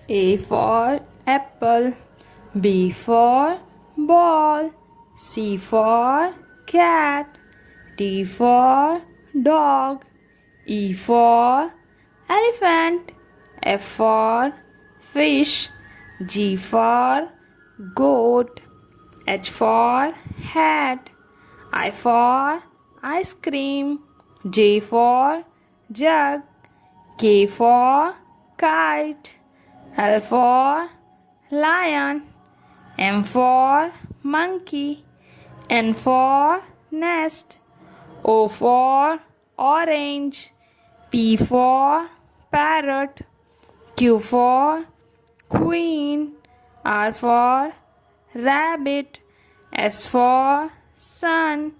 A for apple, B for ball, C for cat, D for dog, E for elephant, F for fish, G for goat, H for hat, I for ice cream, J for jug, K for kite, L for lion, M for monkey, N for nest, O for orange, P for parrot, Q for queen, R for rabbit, S for sun,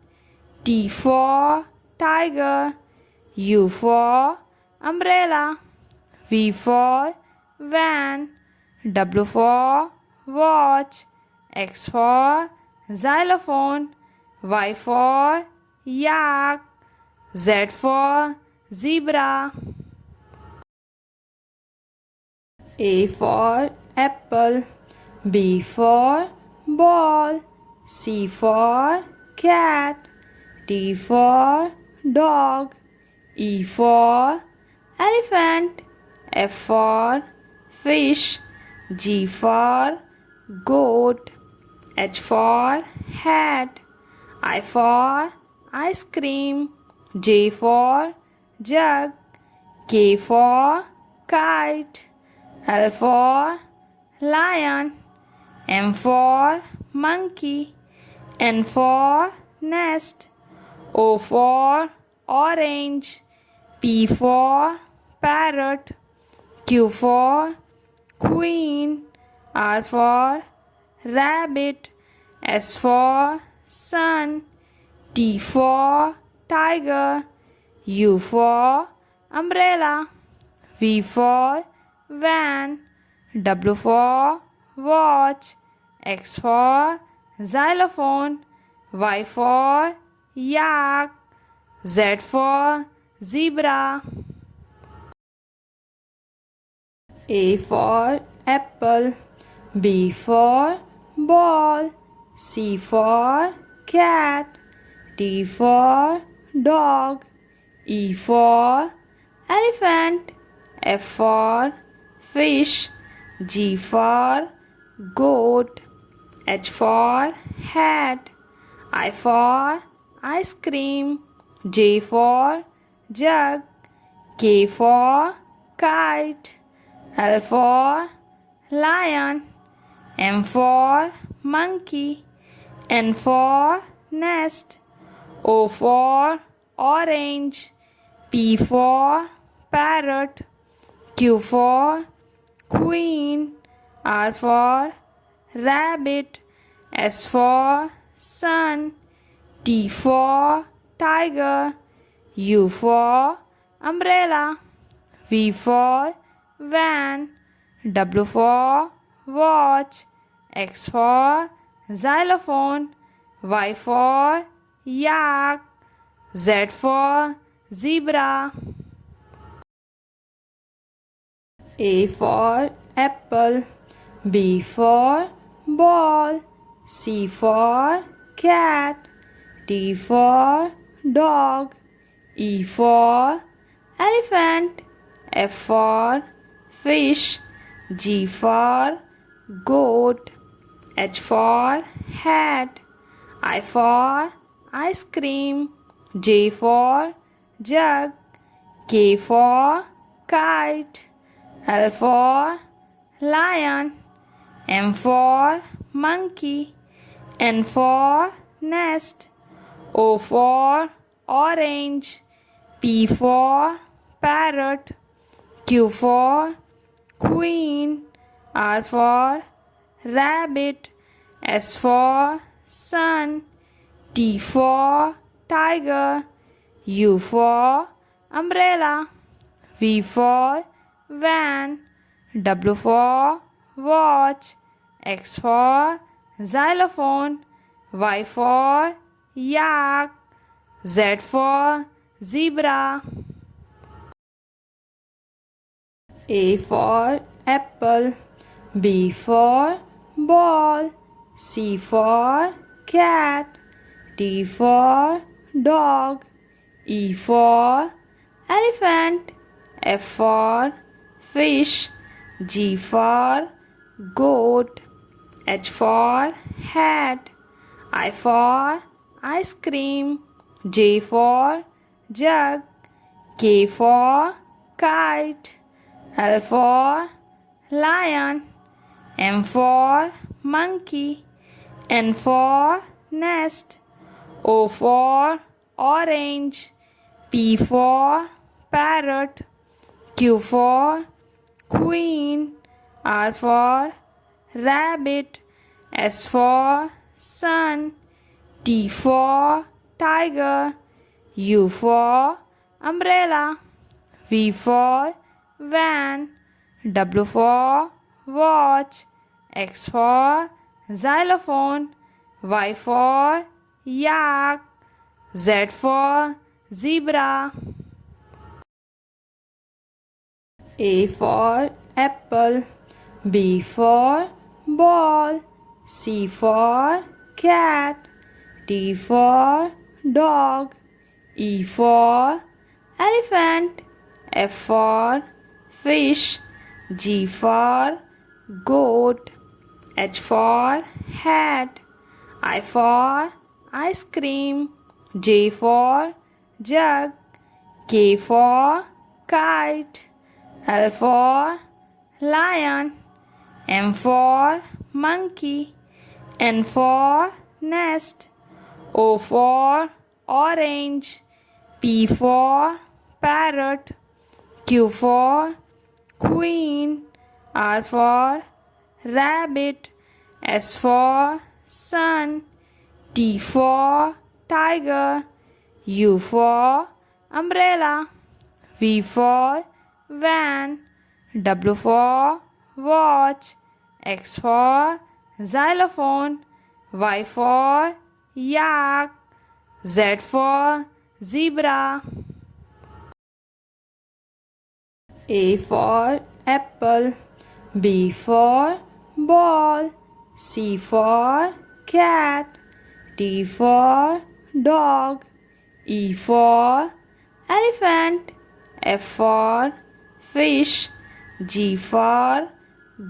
T for tiger, U for umbrella, V for van, W for watch, X for xylophone, Y for yak, Z for zebra. A for apple, B for ball, C for cat, D for dog, E for elephant, F for fish, G for goat, H for hat, I for ice cream, J for jug, K for kite, L for lion, M for monkey, N for nest, O for orange, P for parrot, Q for queen, R for rabbit, S for sun, T for tiger, U for umbrella, V for van, W for watch, X for xylophone, Y for yak, Z for zebra. A for apple, B for ball, C for cat, D for dog, E for elephant, F for fish, G for goat, H for hat, I for ice cream, J for jug, K for kite, L for lion, M for monkey, N for nest, O for orange, P for parrot, Q for queen, R for rabbit, S for sun, T for tiger, U for umbrella, V for van, W for watch, X for xylophone, Y for yak, Z for zebra. A for apple, B for ball, C for cat, D for dog, E for elephant, F for fish, G for goat, H for hat, I for ice cream, J for jug, K for kite, L for lion, M for monkey, N for nest, O for orange, P for parrot, Q for queen, R for rabbit, S for sun, T for tiger, U for umbrella, V for van, W for watch, X for xylophone, Y for yak, Z for zebra. A for apple. B for ball. C for cat. D for dog. E for elephant. F for fish. G for goat. H for hat. I for ice cream. J for jug. K for kite. L for lion. M for monkey. N for nest. O for orange. P for parrot. Q for queen. R for rabbit. S for sun. T for tiger. U for umbrella. V for van. W for watch. X for xylophone. Y for yak. Z for zebra. A for apple. B for ball. C for cat. D for dog. E for elephant. F for fish. G for goat. H for hat. I for ice cream. J for jug. K for kite. L for lion. M for monkey. N for nest. O for orange. P for parrot. Q for queen. R for rabbit. S for sun. T for tiger. U for umbrella. V for van. W for watch. X for xylophone. Y for yak. Z for zebra. A for apple. B for ball. C for cat. D for dog. E for elephant. F for fish. G for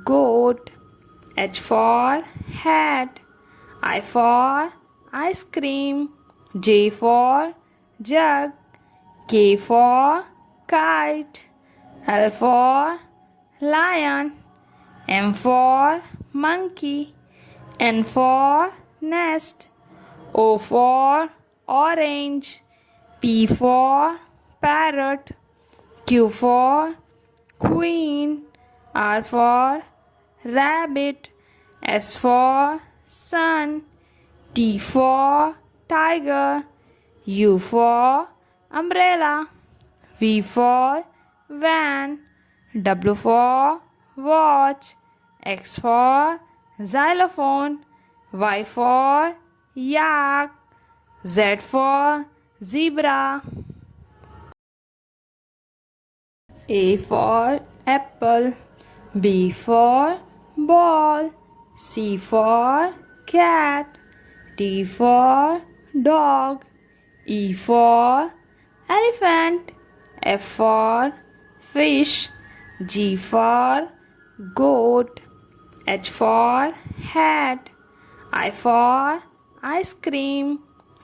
goat. H for hat. I for ice cream. J for jug. K for kite. L for lion. M for monkey. N for nest. O for orange. P for parrot. Q for queen. R for rabbit. S for sun. T for tiger. U for umbrella. V for van. W for watch. X for xylophone. Y for yak. Z for zebra. A for apple. B for ball. C for cat. D for dog. E for elephant. F for fish. G for goat. H for hat. I for ice cream.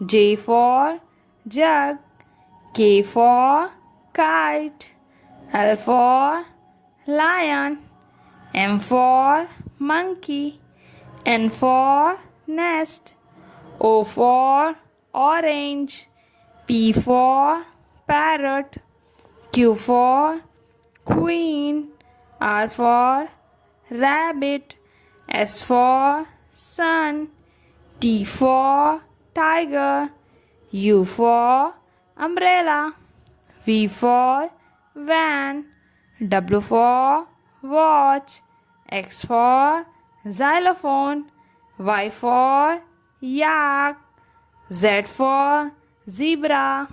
J for jug. K for kite. L for lion. M for monkey. N for nest. O for orange. P for parrot. Q for queen. R for rabbit. S for sun. T for tiger. U for umbrella. V for van. W for watch. X for xylophone. Y for yak. Z for zebra.